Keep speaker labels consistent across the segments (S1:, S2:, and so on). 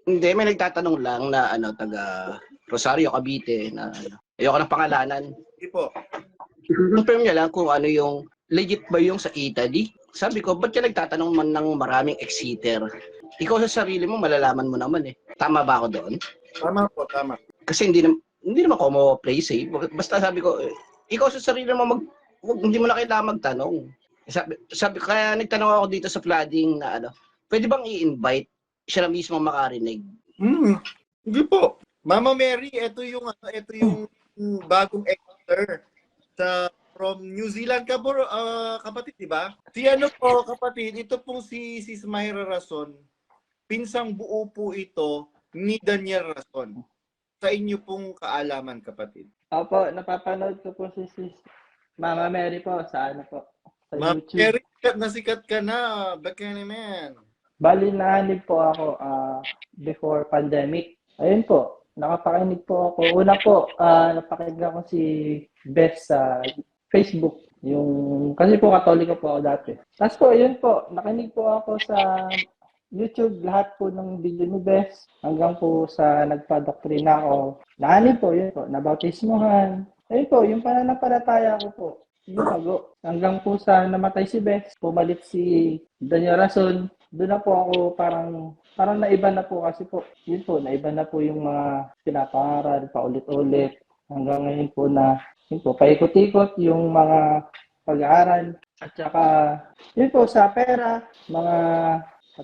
S1: Hindi, may nagtatanong lang na ano, taga Rosario, Cavite na ano. Ayoko ng pangalanan.
S2: Hindi po.
S1: Confirm niya lang kung ano yung legit ba yung sa Italy. Sabi ko, ba't ka nagtatanong man ng maraming ex-sitter? Ikaw sa sarili mo, malalaman mo naman eh. Tama ba ako doon?
S2: Tama po, tama.
S1: Kasi hindi naman ako mo-play safe. Basta sabi ko, ikaw sa sarili mo, hindi mo na kailangan magtanong. Sabi, kaya nagtanong ako dito sa flooding na ano, pwede bang i-invite siya na mismo makarinig?
S2: Hindi po. Mama Mary, ito yung bagong actor from New Zealand ka po, kapatid, di ba? Si ano po, kapatid, ito pong si Myra Rason, pinsang buo po ito ni Daniel Rason. Sa inyo pong kaalaman, kapatid.
S3: Opo, napapanood ko po si Mama Mary po sa ano po, sa
S2: Mama
S3: YouTube.
S2: Mary, sikat ka na. Back naman.
S3: Bali, nahanip po ako before pandemic. Ayun po, nakapakinig po ako. Una po, napakinig ako si Beth sa Facebook. Kasi po katoliko po ako dati. Tapos po, yun po, nakinig po ako sa YouTube, lahat po ng video ni Beth. Hanggang po sa nagpa-doktrina ako. Nahanip po, yun po, nabautismuhan. Ayun po, yung pananampalataya ko po. Yung bago. Hanggang po sa namatay si Beth, pumalit si Daniel Rason. Doon na po ako parang naiba na po kasi po. Yun po, naiba na po yung mga pinapangaral, paulit-ulit. Hanggang ngayon po na, yun po, paikot-ikot yung mga pag-aaral. At saka, yun po, sa pera, mga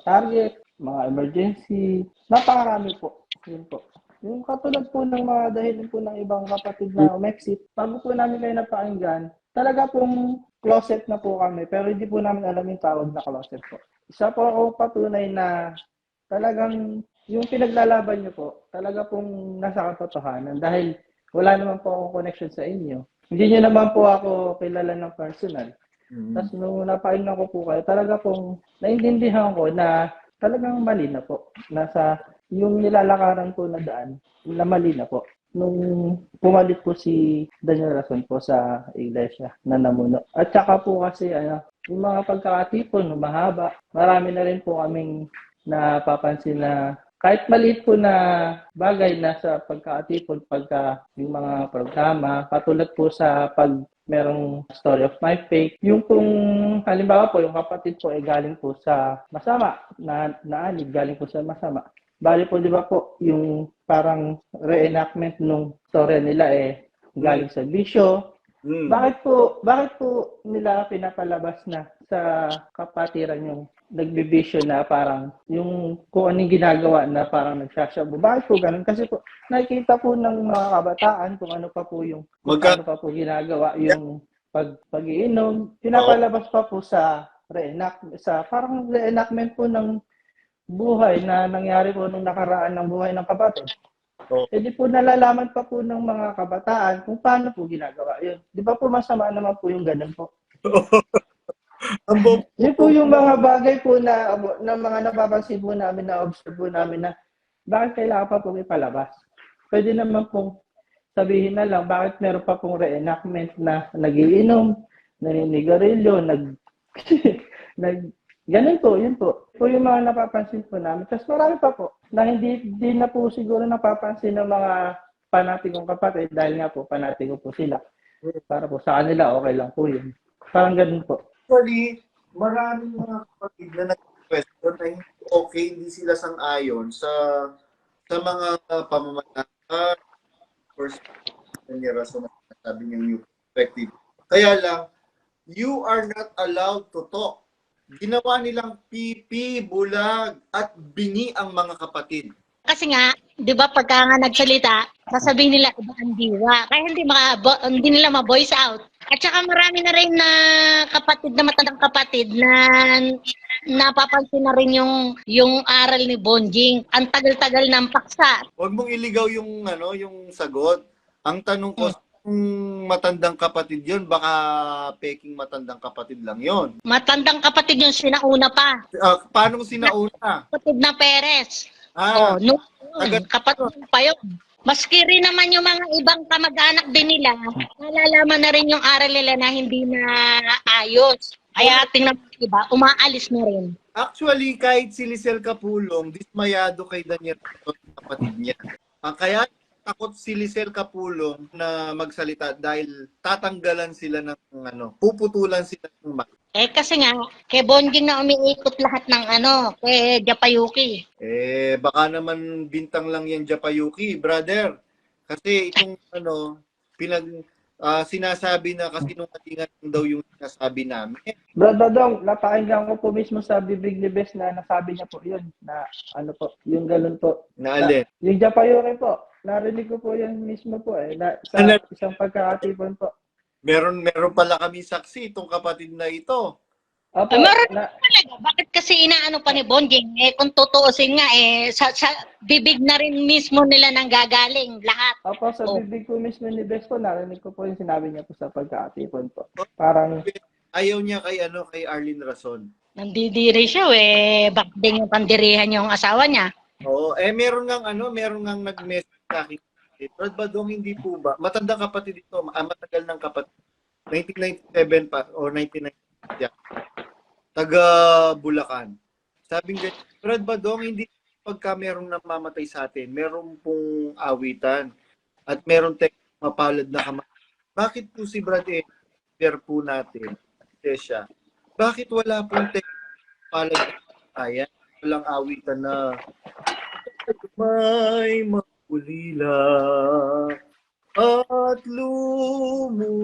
S3: target, mga emergency, napakarami po. Yun po. Yung katulad po ng mga dahilan po ng ibang kapatid na umexit, bago po namin kayo napakinggan, talaga pong closet na po kami, pero hindi po namin alam yung tawag na closet po. Isa po ako patunay na talagang yung pinaglalaban nyo po, talaga pong nasa katotohanan dahil wala naman po akong connection sa inyo. Hindi nyo naman po ako kilala ng personal. Tapos nung napakinggan ko po kayo, talaga pong naintindihan ko na talagang mali na po. Nasa yung nilalakaran po na daan, na mali na po. Nung pumalit po si Daniel Rason po sa iglesia na namuno. At saka po kasi yung mga pagkakatipon, mahaba. Marami na rin po kaming napapansin na kahit maliit po na bagay na sa pagkakatipon, pagka yung mga programa, katulad po sa pag merong story of my faith. Yung kung halimbawa po, yung kapatid po ay galing po sa masama, naanig, galing po sa masama. Bali po, di ba po, yung parang reenactment nung story nila galing sa bisyo. Bakit po nila pinapalabas na sa kapatiran yung nagbibisyo na parang yung kung anong ginagawa na parang nagsasabo? Bakit po ganun? Kasi po, nakikita po ng mga kabataan kung ano pa po yung ano pa po ginagawa yung pag-iinom. Pinapalabas pa po sa parang reenactment po ng buhay na nangyari po nung nakaraan ng buhay ng kapatid. Di po nalalaman pa po ng mga kabataan kung paano po ginagawa yun. Di ba po masama naman po yung ganun po? Yun po yung mga bagay po na mga napapansin po namin, na observe po namin na bakit kailangan pa pong ipalabas. Pwede naman pong sabihin na lang bakit meron pa pong reenactment na nagiinom, naninigarilyo, ganun po, yun po. Po yung mga napapansin po namin. Tapos marami pa po na hindi na po siguro napapansin ng mga panatikong kapatid dahil nga po panatiko po sila. Para po sa kanila okay lang po yun. Parang ganun po.
S2: Actually, maraming mga kapatid na nag-question na hindi sila sang-ayon sa mga pamamalakad, first rason na sabi niyang new perspective. Kaya lang, you are not allowed to talk. Ginawa nilang pipi, bulag, at bingi ang mga kapatid.
S4: Kasi nga, di ba pagka nga nagsalita, sasabihin nila iba ang diwa. Kaya hindi nila ma-voice out. At saka marami na rin na kapatid, na matandang kapatid na napapansin na rin yung aral ni Bonjing. Ang tagal-tagal ng paksa.
S2: Huwag mong iligaw yung sagot. Ang tanong ko, kung matandang kapatid yon, baka peking matandang kapatid lang yon.
S4: Matandang kapatid yung sinauna pa.
S2: Paano sinauna?
S4: Kapatid na Perez. Kapatid pa yun. Maski rin naman yung mga ibang kamag-anak din nila, nalalaman na rin yung aral nila na hindi na ayos. Kaya tingnan mo, diba, umaalis na rin.
S2: Actually, kahit si Lisel Capulong, dismayado kay Daniel Rason, kapatid niya. Kaya takot si Lisel Capulong na magsalita dahil tatanggalan sila ng puputulan sila ng mic.
S4: Kasi nga, kay Bonjing na umiikot lahat ng kay Japayuki.
S2: Baka naman bintang lang yan Japayuki, brother. Kasi itong sinasabi na kasi nung katingan daw yung sinasabi namin.
S3: Bro Dodong, napakinggan ko po mismo sa bibig ni Bes na nasabi niya po yun, na yung ganun po.
S2: Naalin?
S3: Yung Japayuki po, narinig ko po yun mismo po sa isang pagkakatipon po.
S2: Meron pala kami saksi itong kapatid na ito.
S3: Opo,
S4: Meron talaga. Bakit kasi inaano pa ni Bonjing? Kung tutuusin nga, sa bibig na rin mismo nila nang gagaling lahat.
S3: Opo, sa bibig po mismo ni Bes po, narinig ko po yung sinabi niya po sa pagkakatipon po. Parang
S2: ayaw niya kay Arlene Rason.
S4: Nandidiri siya, bakit din yung pandirihan yung asawa niya?
S2: Oo, meron ngang nag-message sa akin. Brad Badong, hindi po ba? Matandang kapatid ito, matagal ng kapatid. 1997 pa, o 1990. Yeah. Taga Bulacan. Sabing ganyan, Brad Badong, hindi pagka merong namamatay sa atin, meron pong awitan at meron tayong mapalad na kamay. Bakit po si Brad share po natin, siya, bakit wala pong palad na kaya? Walang awitan na may ulila at lumuluha.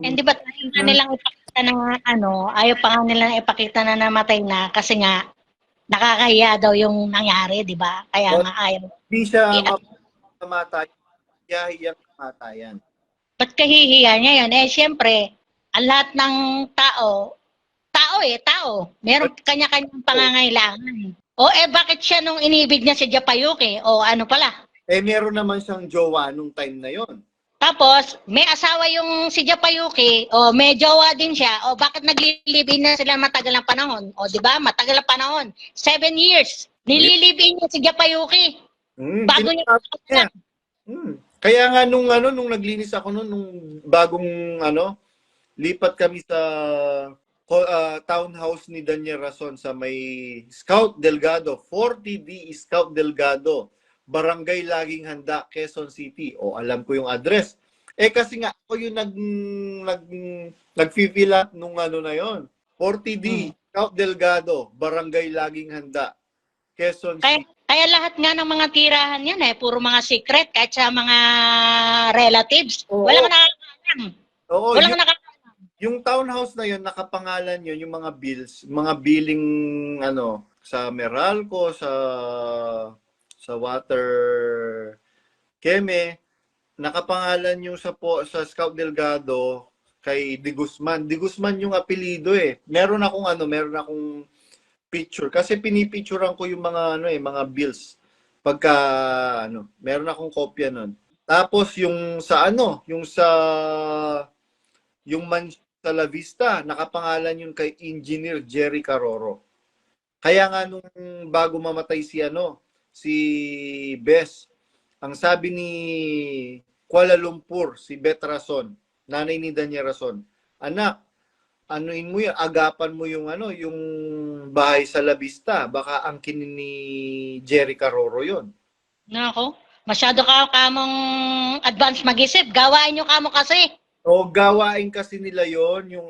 S4: Hindi ba ayaw pa nilang ipakita na ayaw pa nga nilang ipakita na namatay na kasi nga nakakahiya daw yung nangyari, di ba? Kaya nga ayaw.
S2: Hindi siya mamatayan. Hiyahiyang kamatayan.
S4: Ba't kahihiya niya yun? Siyempre, ang lahat ng tao. Meron kanya-kanyang pangangailangan. Bakit siya nung inibig niya si Japayuki? Ano pala?
S2: Meron naman siyang jowa nung time na yon.
S4: Tapos, may asawa yung si Japayuki, may jowa din siya, bakit naglilibin na sila matagal ng panahon? Di ba? Matagal ng panahon. 7 years. Nililibin niya si Japayuki. Bago niya.
S2: Kaya nga nung naglinis ako nung bagong lipat kami sa townhouse ni Daniel Rason sa may Scout Delgado, 40D Scout Delgado, Barangay Laging Handa, Quezon City. Alam ko yung address. Kasi nga ako yung nag-fill up nung na yon. 40D Scout Delgado, Barangay Laging Handa, Quezon City.
S4: Kaya lahat nga ng mga tirahan yan puro mga secret kahit sa mga relatives. Walang nakakaalam. Walang nakakaalam.
S2: Yung townhouse na yon, nakapangalan yon yung mga bills, mga billing sa Meralco, sa Water Keme, nakapangalan yung sa Scout Delgado kay De Guzman. De Guzman yung apelyido Meron akong picture kasi pinipicturean ko yung mga mga bills pagka meron akong kopya nun. Tapos yung sa sa La Vista, nakapangalan yun kay Engineer Jerry Caroro. Kaya nga nung bago mamatay si Bes, ang sabi ni Kuala Lumpur, si Beth Rason, nanay ni Daniel Rason, anak, anuin mo yan, agapan mo yung yung bahay sa La Vista, baka angkin ni Jerry Caroro yun.
S4: Nako, masyado kamong advance mag-isip. Gawain nyo kamo kasi.
S2: Gawain kasi nila yon yung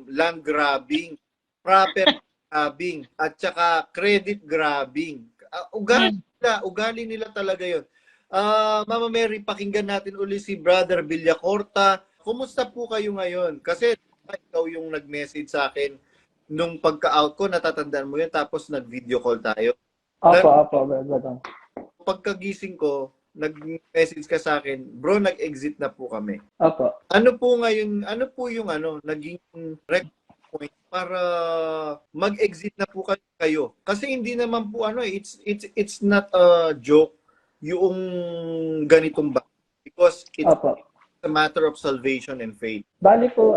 S2: land grabbing, property grabbing, at saka credit grabbing. Ugali nila talaga yon. Mama Mary, pakinggan natin uli si Brother Villacorta. Kumusta po kayo ngayon? Kasi ikaw yung nag-message sa akin nung pagka-out ko, natatandaan mo yun, tapos nag-video call tayo.
S3: Opo.
S2: Pagkagising ko, nag-message ka sa akin, bro, nag-exit na po kami.
S3: Opo.
S2: Ano po yung naging point para mag-exit na po kayo? Kasi hindi naman po it's not a joke yung ganitong ba, because it's a matter of salvation and faith.
S3: Bali po,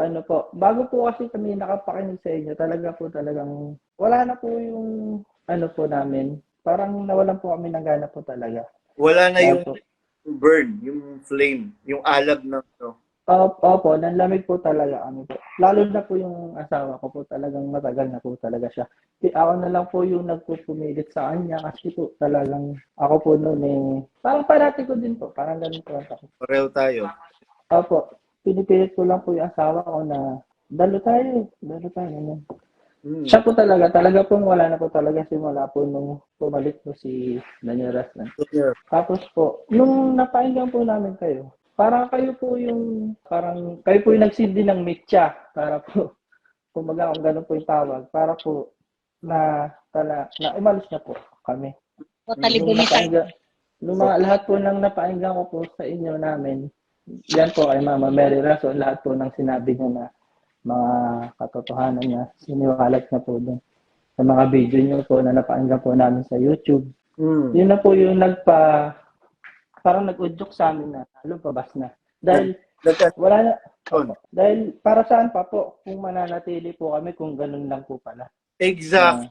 S3: bago po kasi kami nakapakinig sa inyo, talagang wala na po yung po namin. Parang nawalan po kami ng gana po talaga.
S2: Wala na yung burn, yung flame, yung alab ng
S3: Opo, nanlamig po talaga kami po. Lalo na po yung asawa ko po, talagang matagal na po talaga siya. Ako na lang po yung nagpupumilit sa kanya kasi po talagang ako po noon parang parati ko din po, parang ganun po ako.
S2: Pareho tayo.
S3: Opo, pinipilit ko lang po yung asawa ko na dalo tayo, ano. Siya po talaga pong wala na po talaga simula po nung pumalit po si Daniel Raslan. Tapos po, nung napakinggan po namin kayo, parang kayo po yung nagsilbi ng mitya para po, kumbaga kung gano'n po yung tawag, para po na umalis na po kami.
S4: Totally
S3: Nung
S4: bumitaw.
S3: lahat po ng napakinggan ko po sa inyo namin, yan po kay Mama Mary Rason, lahat po ng sinabi niya na mga katotohanan niya, siniwalat na po doon. Sa mga video niyo po na napakinggan po namin sa YouTube. Yun na po yung parang nag-udyok sa amin na lumabas na. Dahil wala na, dahil para saan pa po kung mananatili po kami kung ganun lang po pala.
S2: Exact.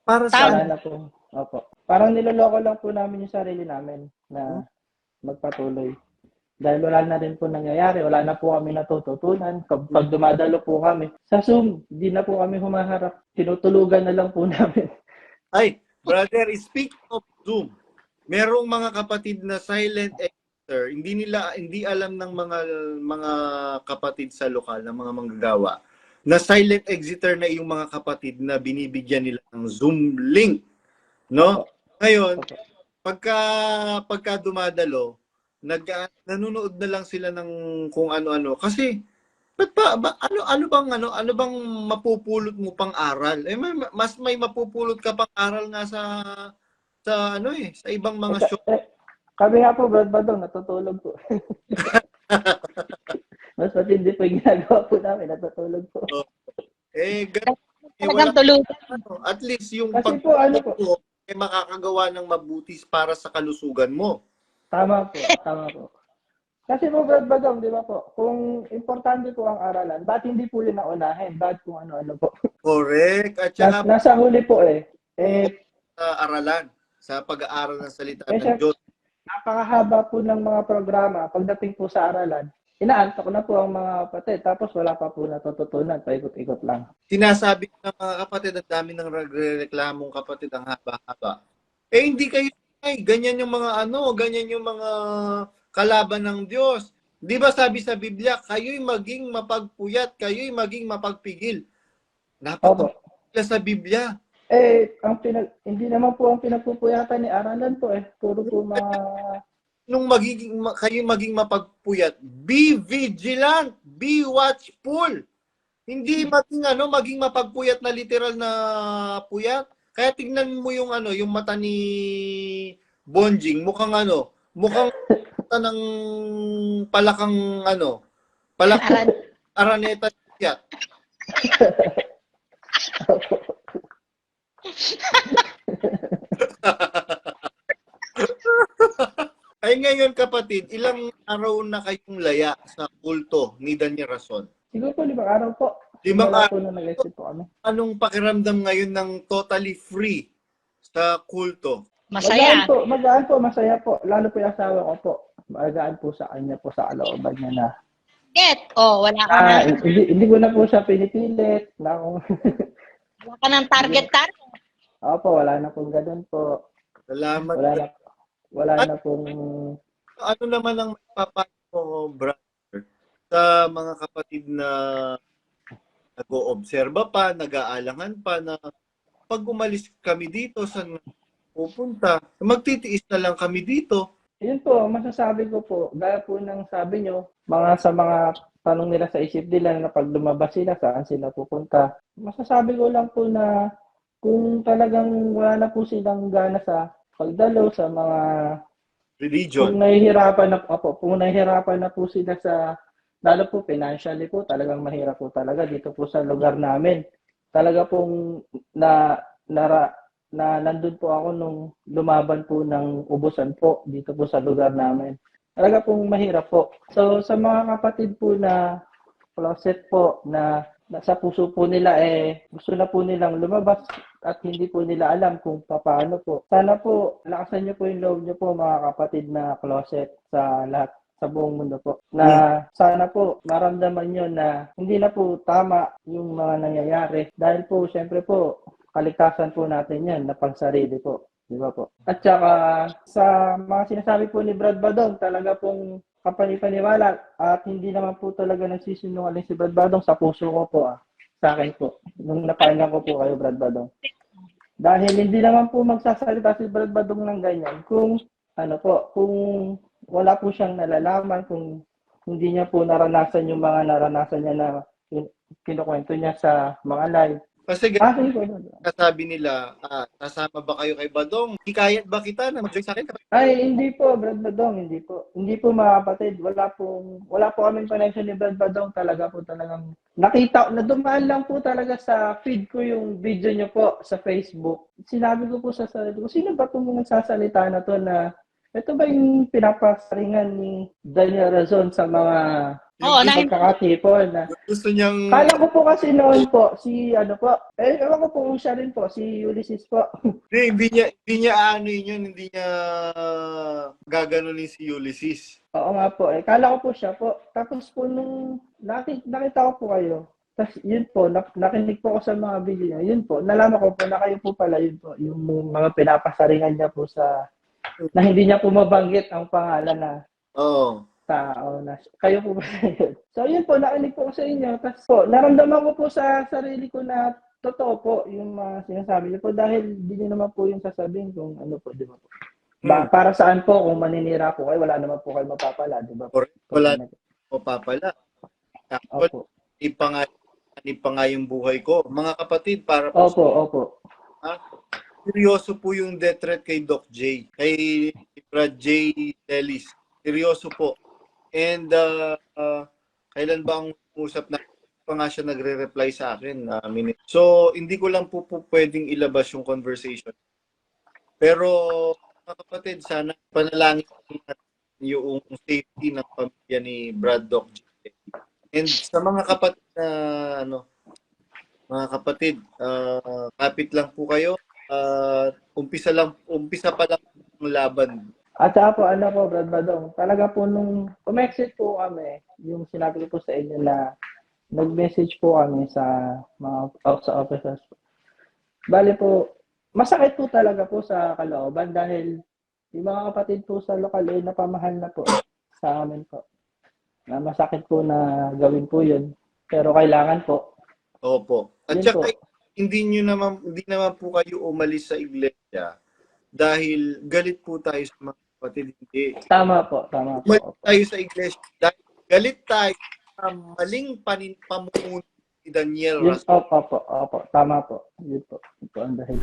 S2: Para
S3: Wala
S2: sa
S3: na po. Opo. Parang niloloko lang po namin yung sarili namin na magpatuloy. Dahil wala na rin po nangyayari, wala na po kami natututunan. Pag dumadalo po kami sa Zoom, di na po kami humaharap. Tinutulugan na lang po namin.
S2: Ay, brother, speak of Zoom. Merong mga kapatid na silent exiter, hindi alam ng mga kapatid sa lokal, ng mga manggagawa, na silent exiter na yung mga kapatid na binibigyan nila ng Zoom link, no? Ngayon, pagka dumadalo, nanonood na lang sila ng kung ano-ano kasi ano bang mapupulot mo pang aral? Mas may mapupulot ka pang aral nga sa ibang mga show.
S3: Kami nga po, Brad Badong, natutulog po. Mas matindi po yung ginagawa po namin, natutulog po.
S4: Talagang tulog.
S2: At least yung
S3: Kasi po,
S2: makakagawa ng mabuti para sa kalusugan mo.
S3: Tama po. Kasi po, Brad Badong, di ba po, kung importante po ang aralan, ba't hindi po yun naunahin? Ba't kung ano-ano po?
S2: Correct. At saka
S3: Nasa huli po
S2: sa aralan, sa pag-aaral ng salita
S3: Eh,
S2: ng Diyos.
S3: napakahaba po ng mga programa. Pagdating po sa aralan, inaantok na po ang mga kapatid. Tapos wala pa po natututunan. Paikot-ikot lang.
S2: Sinasabi ng mga kapatid, ang dami ng nagre-reklamong kapatid, ang haba-haba. Hindi kayo, ganyan yung mga kalaban ng Diyos. Di ba sabi sa Biblia, kayo'y maging mapagpuyat, kayo'y maging mapagpigil. Napakapagpila sa Biblia.
S3: Hindi naman po ang pinagpupuyatan ni aralan po Puro po mga...
S2: Nung kayo maging mapagpuyat, be vigilant, be watchful. Hindi maging mapagpuyat na literal na puyat. Kaya tignan mo yung mata ni Bonjing, mukhang mata ng palakang araneta puyat. Ay ngayon kapatid, ilang araw na kayong laya sa kulto ni Daniel Rason?
S3: Siguro po 5 araw po.
S2: 5 araw
S3: po na nag-exit po kami.
S2: Anong pakiramdam ngayon ng totally free sa kulto?
S4: Masaya.
S3: Magaan po, masaya po. Lalo po yung asawa ko po. Magaan po sa kanya po sa kalooban niya na.
S4: Wala ka na.
S3: Hindi ko na po siya pinipilit.
S4: Wala ka ng target.
S3: Opo, wala na pong ganun po.
S2: Salamat.
S3: Wala na pong...
S2: Ano naman ang papayo mo, brother, sa mga kapatid na nag-oobserba pa, nag-aalangan pa na pag umalis kami dito, saan pupunta? Magtitiis na lang kami dito.
S3: Yun po, masasabi ko po, gaya po ng sabi nyo, sa mga tanong nila sa isip nila na pag lumabas sila, saan sila pupunta. Masasabi ko lang po na kung talagang wala na po silang gana sa pagdalo sa mga
S2: religion.
S3: Kung nahihirapan na po sila sa, lalo po financially po, talagang mahirap po talaga dito po sa lugar namin. Talaga pong nandun po ako nung lumaban po ng ubusan po dito po sa lugar namin. Talaga pong mahirap po. So sa mga kapatid po na closet po na sa puso po nila gusto na po nilang lumabas at hindi po nila alam kung paano po. Sana po lakasan niyo po yung loob niyo po mga kapatid na closet sa sa buong mundo po. Na sana po maramdaman nyo na hindi na po tama yung mga nangyayari. Dahil po, syempre po, kaligtasan po natin yan na pangsarili po. Di ba po? At saka sa mga sinasabi po ni Brad Badong, talaga pong kapanipaniwala at hindi naman po talaga nagsisinungaling si Brad Badong sa puso ko po sa akin po. Nung napakinggan ko po kayo, Brad Badong. Dahil hindi naman po magsasalita si Brad Badong ng ganyan kung kung wala po siyang nalalaman, kung hindi niya po naranasan yung mga naranasan niya na kinukwento niya sa mga live.
S2: Kasi
S3: Kasi po,
S2: sabi nila, sasama ba kayo kay Badong? Hikayat ba kita na mag-join sa akin?
S3: ay, hindi po, Brad Badong, hindi po. Hindi po mga kapatid, wala po kaming connection ni Brad Badong, talaga po talagang nakita, na dumaan lang po talaga sa feed ko yung video niyo po sa Facebook. Sinabi ko po sa sarili ko, sino ba itong nagsasalita na to na ito ba yung pinapasaringan ni Daniel Razon sa mga
S4: Oo,
S3: pagkakatipon na
S2: Gusto niyang...
S3: kala ko po kasi noon po, ewan ko po siya rin po, si Ulysses po.
S2: Hindi niya ano yun, hindi niya gaganunin si Ulysses.
S3: Oo nga po, kala ko po siya po. Tapos po nung nakita ko po kayo, tapos yun po, nakinig po ako sa mga video niya, yun po, nalaman ko po na kayo po pala yun po, yung mga pinapasaringan niya po na hindi niya po mabanggit ang pangalan na
S2: Oo.
S3: tao na kayo po ba yun? So yun po, nakinig po ako sa inyo. Tapos po, naramdaman ko po sa sarili ko na totoo po yung mga sinasabi niyo po dahil hindi niyo naman po yung sasabihin kung ano po, di ba po? Para saan po kung maninira po kayo, wala naman po kayo mapapala, di ba po?
S2: Wala o papala.
S3: Opo.
S2: Ipa nga yung buhay ko. Mga kapatid, para po
S3: Opo.
S2: seryoso po yung death threat kay Doc J. Kay Brad J. Ellis. Seryoso po. And kailan ba ang usap na pa nga siya nagre-reply sa akin? So, hindi ko lang po pwedeng ilabas yung conversation. Pero, mga kapatid, sana panalangin yung safety ng pamilya ni Brad Doc J. And sa mga kapatid na mga kapatid, kapit lang po kayo. Umpisa pa lang ang laban.
S3: At saka po, Brad Badong, talaga po nung umexit po kami, yung sinabi ko po sa inyo na nag-message po kami sa mga sa officers. Bali po, masakit po talaga po sa kalooban dahil yung mga kapatid po sa lokal ay napamahal na po sa amin po. Na masakit po na gawin po yun. Pero kailangan po.
S2: Opo. At saka, hindi naman po kayo umalis sa iglesia dahil galit po tayo sa mga kapatid. Hindi.
S3: Tama po.
S2: Umalis tayo sa iglesia dahil galit tayo sa maling pamumuno ni Daniel Razon.
S3: Opo. Tama po. Yun po. Ito ang dahil.